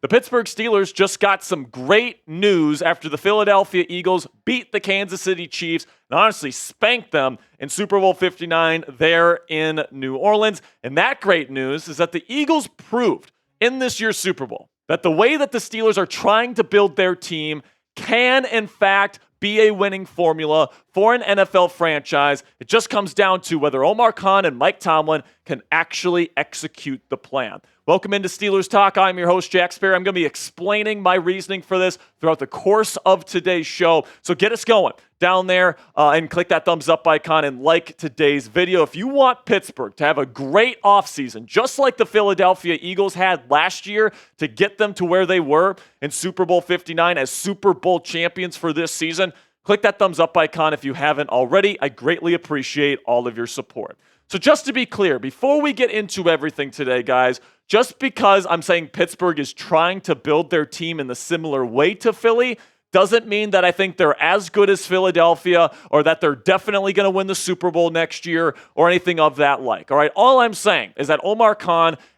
Pittsburgh Steelers just got some great news after the Philadelphia Eagles beat the Kansas City Chiefs and honestly spanked them in Super Bowl 59 there in New Orleans. And that great news is that the Eagles proved in this year's Super Bowl that the way that the Steelers are trying to build their team can, in fact, be a winning formula for an NFL franchise. It just comes down to whether Omar and Mike Tomlin can actually execute the plan. Welcome into Steelers Talk. I'm your host, Jack Sperry. I'm going to be explaining my reasoning for this throughout the course of today's show. So get us going down there and click that thumbs up icon and like today's video. If you want Pittsburgh to have a great offseason, just like the Philadelphia Eagles had last year to get them to where they were in Super Bowl 59 as Super Bowl champions for this season, click that thumbs up icon if you haven't already. I greatly appreciate all of your support. So just to be clear, before we get into everything today, guys, just because I'm saying Pittsburgh is trying to build their team in the similar way to Philly doesn't mean that I think they're as good as Philadelphia or that they're definitely going to win the Super Bowl next year or anything of that like. All right, all I'm saying is that Omar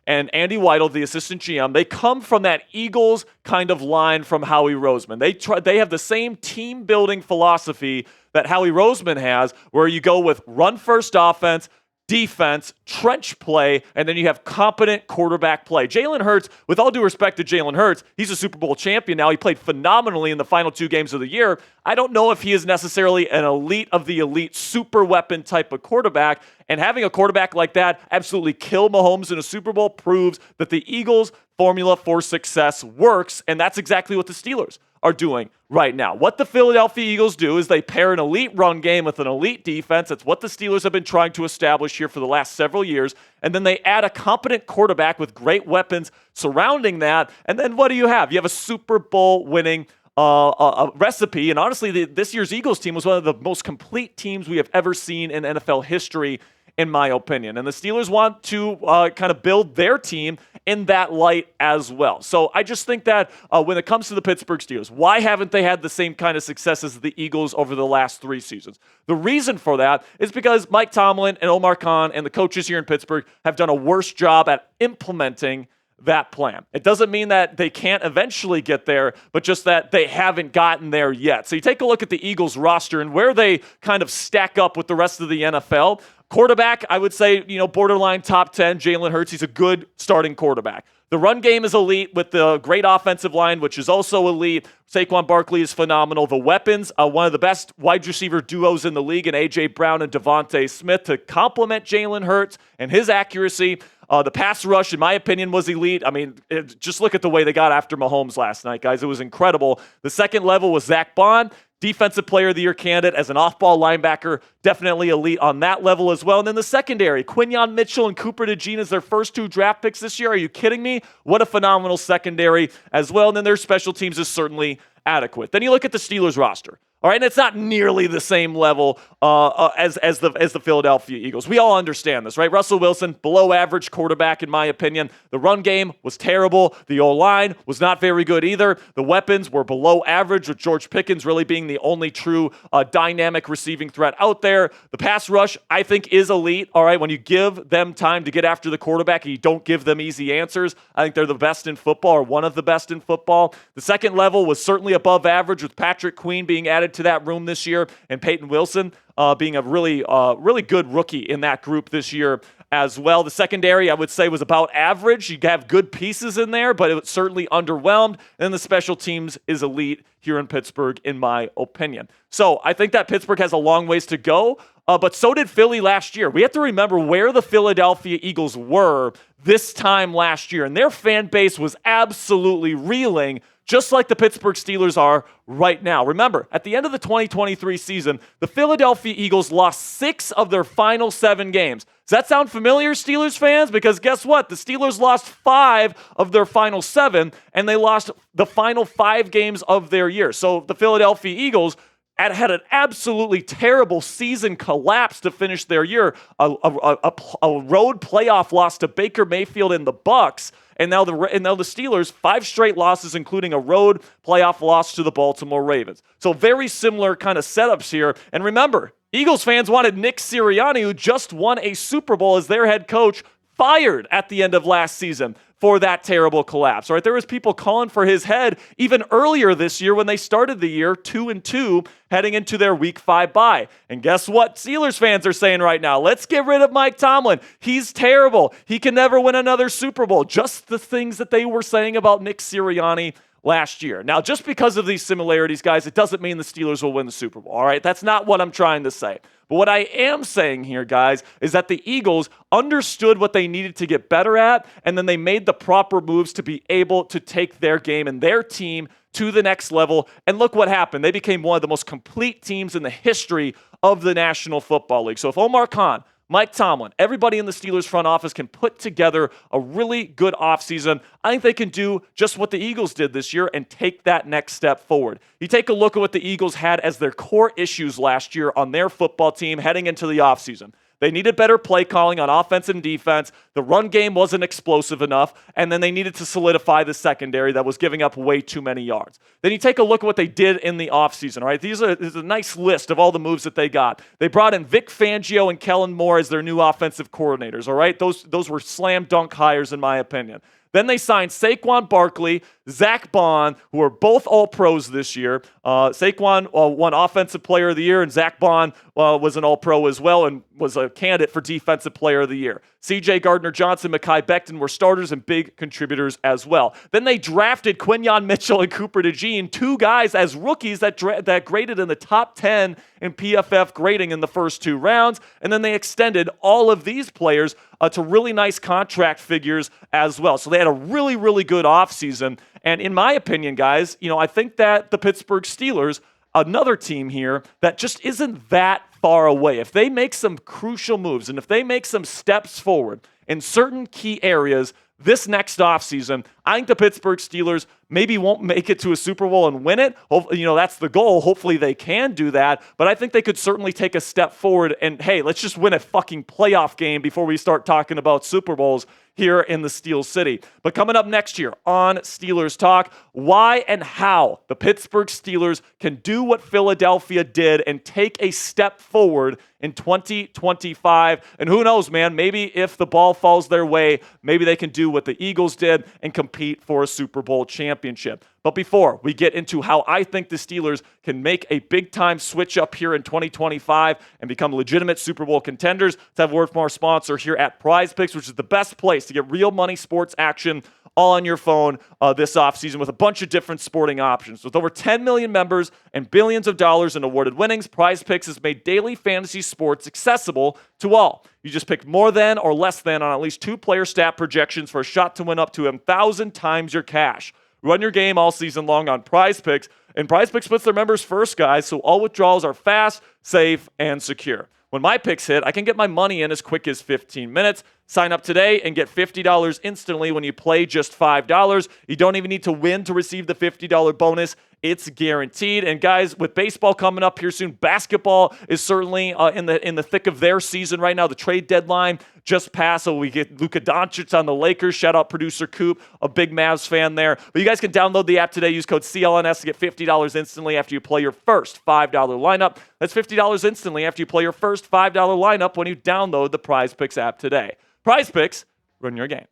and Andy Weidl, the assistant GM, they come from that Eagles kind of line from Howie Roseman. They have the same team-building philosophy that Howie Roseman has, where you go with run-first offense, defense, trench play, and then you have competent quarterback play. Jalen Hurts, with all due respect to Jalen Hurts, he's a Super Bowl champion now. He played phenomenally in the final 2 games of the year. I don't know if he is necessarily an elite of the elite super weapon type of quarterback, and having a quarterback like that absolutely kill Mahomes in a Super Bowl proves that the Eagles' formula for success works, and that's exactly what the Steelers are doing right now. What the Philadelphia Eagles do is they pair an elite run game with an elite defense. That's what the Steelers have been trying to establish here for the last several years. And then they add a competent quarterback with great weapons surrounding that. And then what do you have? You have a Super Bowl winning recipe. And honestly, this year's Eagles team was one of the most complete teams we have ever seen in NFL history, in my opinion. And the Steelers want to kind of build their team in that light as well. So I just think that when it comes to the Pittsburgh Steelers, why haven't they had the same kind of success as the Eagles over the last 3 seasons? The reason for that is because Mike Tomlin and Omar and the coaches here in Pittsburgh have done a worse job at implementing that plan. It doesn't mean that they can't eventually get there, but just that they haven't gotten there yet. So you take a look at the Eagles roster and where they kind of stack up with the rest of the NFL. Quarterback, I would say, borderline top 10, Jalen Hurts. He's a good starting quarterback. The run game is elite with the great offensive line, which is also elite. Saquon Barkley is phenomenal. The weapons, one of the best wide receiver duos in the league, and A.J. Brown and Devontae Smith to complement Jalen Hurts and his accuracy. The pass rush, in my opinion, was elite. I mean, just look at the way they got after Mahomes last night, guys. It was incredible. The second level was Zach Bond, Defensive Player of the Year candidate as an off-ball linebacker, definitely elite on that level as well. And then the secondary, Quinyon Mitchell and Cooper DeJean as their first 2 draft picks this year. Are you kidding me? What a phenomenal secondary as well. And then their special teams is certainly adequate. Then you look at the Steelers roster. All right, and it's not nearly the same level as the Philadelphia Eagles. We all understand this, right? Russell Wilson, below average quarterback in my opinion. The run game was terrible. The O-line was not very good either. The weapons were below average, with George Pickens really being the only true dynamic receiving threat out there. The pass rush, I think, is elite. All right, when you give them time to get after the quarterback and you don't give them easy answers, I think they're the best in football, or one of the best in football. The second level was certainly above average, with Patrick Queen being added to that room this year and Peyton Wilson being a really good rookie in that group this year as well. The secondary, I would say, was about average. You have good pieces in there, but it was certainly underwhelmed. And then the special teams is elite here in Pittsburgh, in my opinion. So I think that Pittsburgh has a long ways to go, but so did Philly last year. We have to remember where the Philadelphia Eagles were this time last year, and their fan base was absolutely reeling, just like the Pittsburgh Steelers are right now. Remember, at the end of the 2023 season, the Philadelphia Eagles lost 6 of their final 7 games. Does that sound familiar, Steelers fans? Because guess what? The Steelers lost 5 of their final 7, and they lost the final 5 games of their year. So the Philadelphia Eagles had an absolutely terrible season collapse to finish their year. A road playoff loss to Baker Mayfield and the Bucs. And now the Steelers, 5 straight losses, including a road playoff loss to the Baltimore Ravens. So very similar kind of setups here. And remember, Eagles fans wanted Nick Sirianni, who just won a Super Bowl, as their head coach, fired at the end of last season. for that terrible collapse. All right, there was people calling for his head even earlier this year when they started the year 2-2 heading into their week 5 bye. And guess what Steelers fans are saying right now? Let's get rid of Mike Tomlin. He's terrible. He can never win another Super Bowl. Just the things that they were saying about Nick Sirianni last year. Now, just because of these similarities, guys, it doesn't mean the Steelers will win the Super Bowl, all right? That's not what I'm trying to say. But what I am saying here, guys, is that the Eagles understood what they needed to get better at, and then they made the proper moves to be able to take their game and their team to the next level. And look what happened. They became one of the most complete teams in the history of the National Football League. So if Omar Khan, Mike Tomlin, everybody in the Steelers front office can put together a really good offseason, I think they can do just what the Eagles did this year and take that next step forward. You take a look at what the Eagles had as their core issues last year on their football team heading into the offseason. They needed better play calling on offense and defense. The run game wasn't explosive enough, and then they needed to solidify the secondary that was giving up way too many yards. Then you take a look at what they did in the offseason, all right? This is a nice list of all the moves that they got. They brought in Vic Fangio and Kellen Moore as their new offensive coordinators, all right? Those were slam dunk hires in my opinion. Then they signed Saquon Barkley, Zach Bond, who are both All-Pros this year. Saquon won Offensive Player of the Year, and Zach Bond was an All-Pro as well and was a candidate for Defensive Player of the Year. C.J. Gardner-Johnson, Mekhi Becton were starters and big contributors as well. Then they drafted Quinyon Mitchell and Cooper DeJean, two guys as rookies that graded in the top 10 in PFF grading in the first 2 rounds. And then they extended all of these players to really nice contract figures as well. So they had a really, really good offseason. And in my opinion, guys, I think that the Pittsburgh Steelers, another team here that just isn't that far away. If they make some crucial moves and if they make some steps forward in certain key areas this next offseason, I think the Pittsburgh Steelers maybe won't make it to a Super Bowl and win it. That's the goal. Hopefully they can do that. But I think they could certainly take a step forward and, hey, let's just win a fucking playoff game before we start talking about Super Bowls here in the Steel City. But coming up next year on Steelers Talk, why and how the Pittsburgh Steelers can do what Philadelphia did and take a step forward in 2025. And who knows, man, maybe if the ball falls their way, maybe they can do what the Eagles did and compete for a Super Bowl championship. But before we get into how I think the Steelers can make a big-time switch up here in 2025 and become legitimate Super Bowl contenders, let's have a word from our sponsor here at PrizePicks, which is the best place to get real money sports action all on your phone this offseason with a bunch of different sporting options. With over 10 million members and billions of dollars in awarded winnings, PrizePicks has made daily fantasy sports accessible to all. You just pick more than or less than on at least 2 player stat projections for a shot to win up to 1,000 times your cash. Run your game all season long on PrizePicks, and PrizePicks puts their members first, guys, so all withdrawals are fast, safe, and secure. When my picks hit, I can get my money in as quick as 15 minutes. Sign up today and get $50 instantly when you play just $5. You don't even need to win to receive the $50 bonus. It's guaranteed. And guys, with baseball coming up here soon, basketball is certainly in the thick of their season right now. The trade deadline just passed, so we get Luka Doncic on the Lakers. Shout out producer Coop, a big Mavs fan there. But you guys can download the app today. Use code CLNS to get $50 instantly after you play your first $5 lineup. That's $50 instantly after you play your first $5 lineup when you download the PrizePicks app today. PrizePicks, run your game.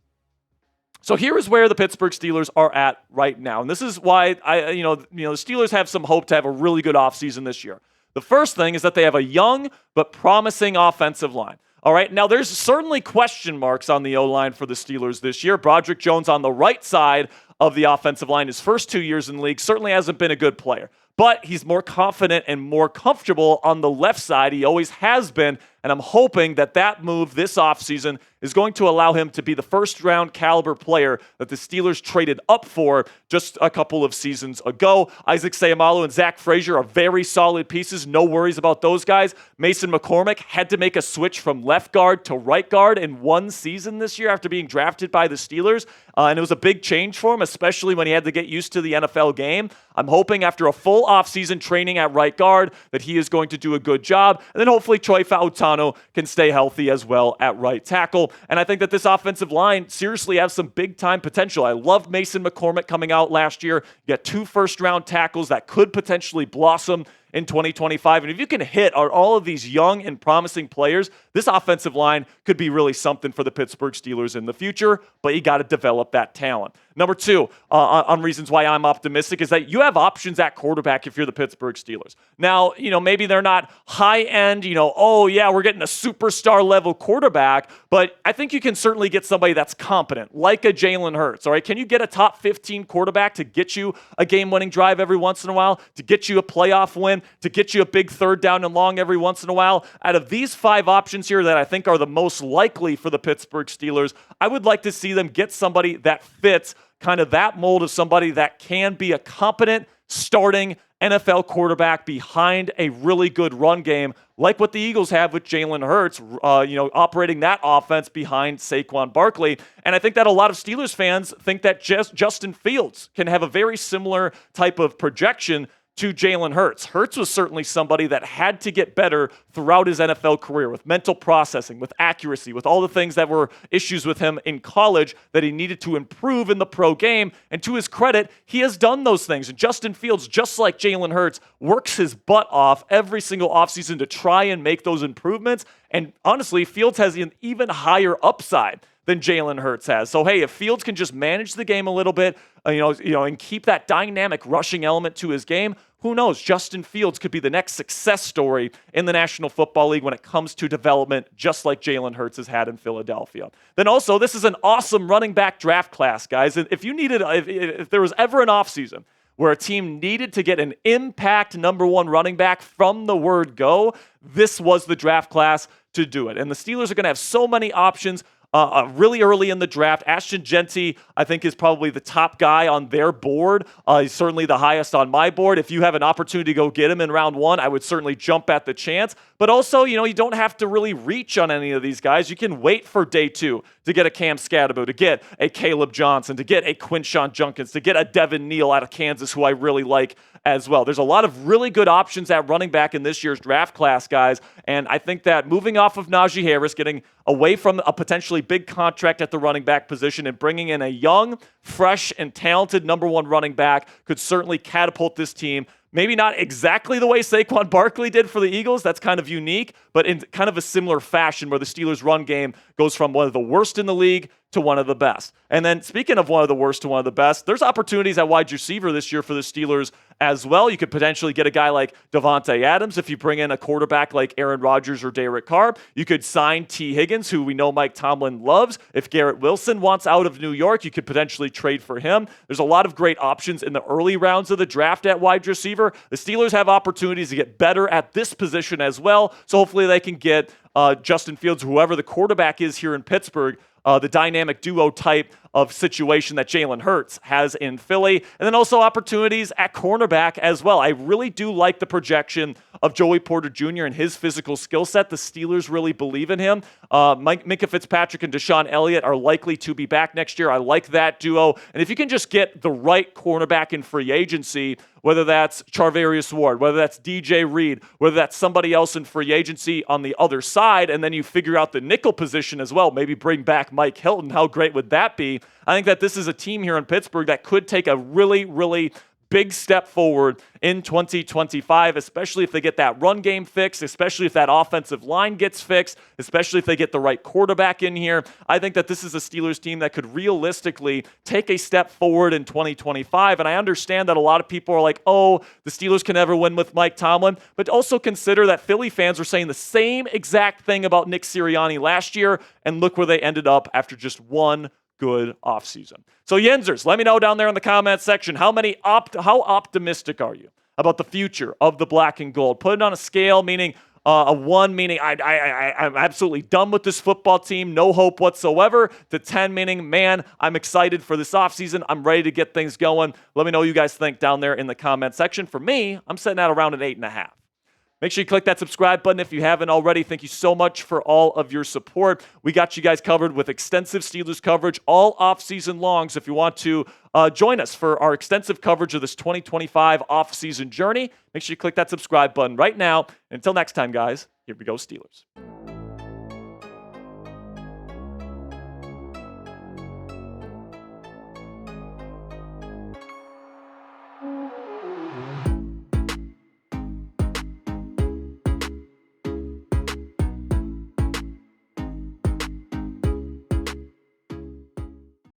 So here is where the Pittsburgh Steelers are at right now. And this is why the Steelers have some hope to have a really good offseason this year. The first thing is that they have a young but promising offensive line. All right, now there's certainly question marks on the O-line for the Steelers this year. Broderick Jones on the right side of the offensive line, his first 2 years in the league, certainly hasn't been a good player. But he's more confident and more comfortable on the left side. He always has been. And I'm hoping that move this offseason is going to allow him to be the first-round caliber player that the Steelers traded up for just a couple of seasons ago. Isaac Seumalo and Zach Frazier are very solid pieces. No worries about those guys. Mason McCormick had to make a switch from left guard to right guard in one season this year after being drafted by the Steelers. And it was a big change for him, especially when he had to get used to the NFL game. I'm hoping after a full offseason training at right guard that he is going to do a good job. And then hopefully Troy Fautano can stay healthy as well at right tackle. And I think that this offensive line seriously has some big-time potential. I loved Mason McCormick coming out last year. You got 2 first-round tackles that could potentially blossom in 2025. And if you can hit on all of these young and promising players, this offensive line could be really something for the Pittsburgh Steelers in the future, but you got to develop that talent. Number two, on reasons why I'm optimistic, is that you have options at quarterback if you're the Pittsburgh Steelers. Now, maybe they're not high-end, oh, yeah, we're getting a superstar level quarterback, but I think you can certainly get somebody that's competent, like a Jalen Hurts, all right? Can you get a top 15 quarterback to get you a game-winning drive every once in a while, to get you a playoff win, to get you a big third down and long every once in a while? Out of these 5 options here that I think are the most likely for the Pittsburgh Steelers, I would like to see them get somebody that fits kind of that mold of somebody that can be a competent starting NFL quarterback behind a really good run game, like what the Eagles have with Jalen Hurts, operating that offense behind Saquon Barkley. And I think that a lot of Steelers fans think that Justin Fields can have a very similar type of projection to Jalen Hurts. Hurts was certainly somebody that had to get better throughout his NFL career with mental processing, with accuracy, with all the things that were issues with him in college that he needed to improve in the pro game. And to his credit, he has done those things. And Justin Fields, just like Jalen Hurts, works his butt off every single offseason to try and make those improvements. And honestly, Fields has an even higher upside than Jalen Hurts has. So, hey, if Fields can just manage the game a little bit, and keep that dynamic rushing element to his game, who knows? Justin Fields could be the next success story in the National Football League when it comes to development, just like Jalen Hurts has had in Philadelphia. Then also, this is an awesome running back draft class, guys. And if there was ever an offseason where a team needed to get an impact number 1 running back from the word go, this was the draft class to do it. And the Steelers are going to have so many options. Really early in the draft, Ashton Jeanty, I think, is probably the top guy on their board. He's certainly the highest on my board. If you have an opportunity to go get him in round 1, I would certainly jump at the chance. But also, you don't have to really reach on any of these guys. You can wait for day 2 to get a Cam Scadaboo, to get a Caleb Johnson, to get a Quinshon Judkins, to get a Devin Neal out of Kansas, who I really like as well. There's a lot of really good options at running back in this year's draft class, guys. And I think that moving off of Najee Harris, getting away from a potentially big contract at the running back position and bringing in a young, fresh, and talented number 1 running back could certainly catapult this team. Maybe not exactly the way Saquon Barkley did for the Eagles. That's kind of unique, but in kind of a similar fashion where the Steelers' run game goes from one of the worst in the league to one of the best. And then speaking of one of the worst to one of the best, there's opportunities at wide receiver this year for the Steelers as well. You could potentially get a guy like Devontae Adams if you bring in a quarterback like Aaron Rodgers or Derek Carr. You could sign T. Higgins, who we know Mike Tomlin loves. If Garrett Wilson wants out of New York, you could potentially trade for him. There's a lot of great options in the early rounds of the draft at wide receiver. The Steelers have opportunities to get better at this position as well. So hopefully they can get Justin Fields, whoever the quarterback is here in Pittsburgh, the dynamic duo type of situation that Jalen Hurts has in Philly. And then also opportunities at cornerback as well. I really do like the projection of Joey Porter Jr. and his physical skill set. The Steelers really believe in him. Minkah Fitzpatrick and Deshaun Elliott are likely to be back next year. I like that duo. And if you can just get the right cornerback in free agency, whether that's Charvarius Ward, whether that's DJ Reed, whether that's somebody else in free agency on the other side, and then you figure out the nickel position as well, maybe bring back Mike Hilton, how great would that be? I think that this is a team here in Pittsburgh that could take a really, really big step forward in 2025, especially if they get that run game fixed, especially if that offensive line gets fixed, especially if they get the right quarterback in here. I think that this is a Steelers team that could realistically take a step forward in 2025. And I understand that a lot of people are like, oh, the Steelers can never win with Mike Tomlin. But also consider that Philly fans were saying the same exact thing about Nick Sirianni last year, and look where they ended up after just one good offseason. So Yenzers, let me know down there in the comment section, how optimistic are you about the future of the black and gold? Put it on a scale, meaning a 1, meaning I'm absolutely done with this football team, no hope whatsoever, to 10, meaning, man, I'm excited for this offseason. I'm ready to get things going. Let me know what you guys think down there in the comment section. For me, I'm sitting at around an 8.5. Make sure you click that subscribe button if you haven't already. Thank you so much for all of your support. We got you guys covered with extensive Steelers coverage all off-season long. So if you want to join us for our extensive coverage of this 2025 off-season journey, make sure you click that subscribe button right now. Until next time, guys, here we go, Steelers.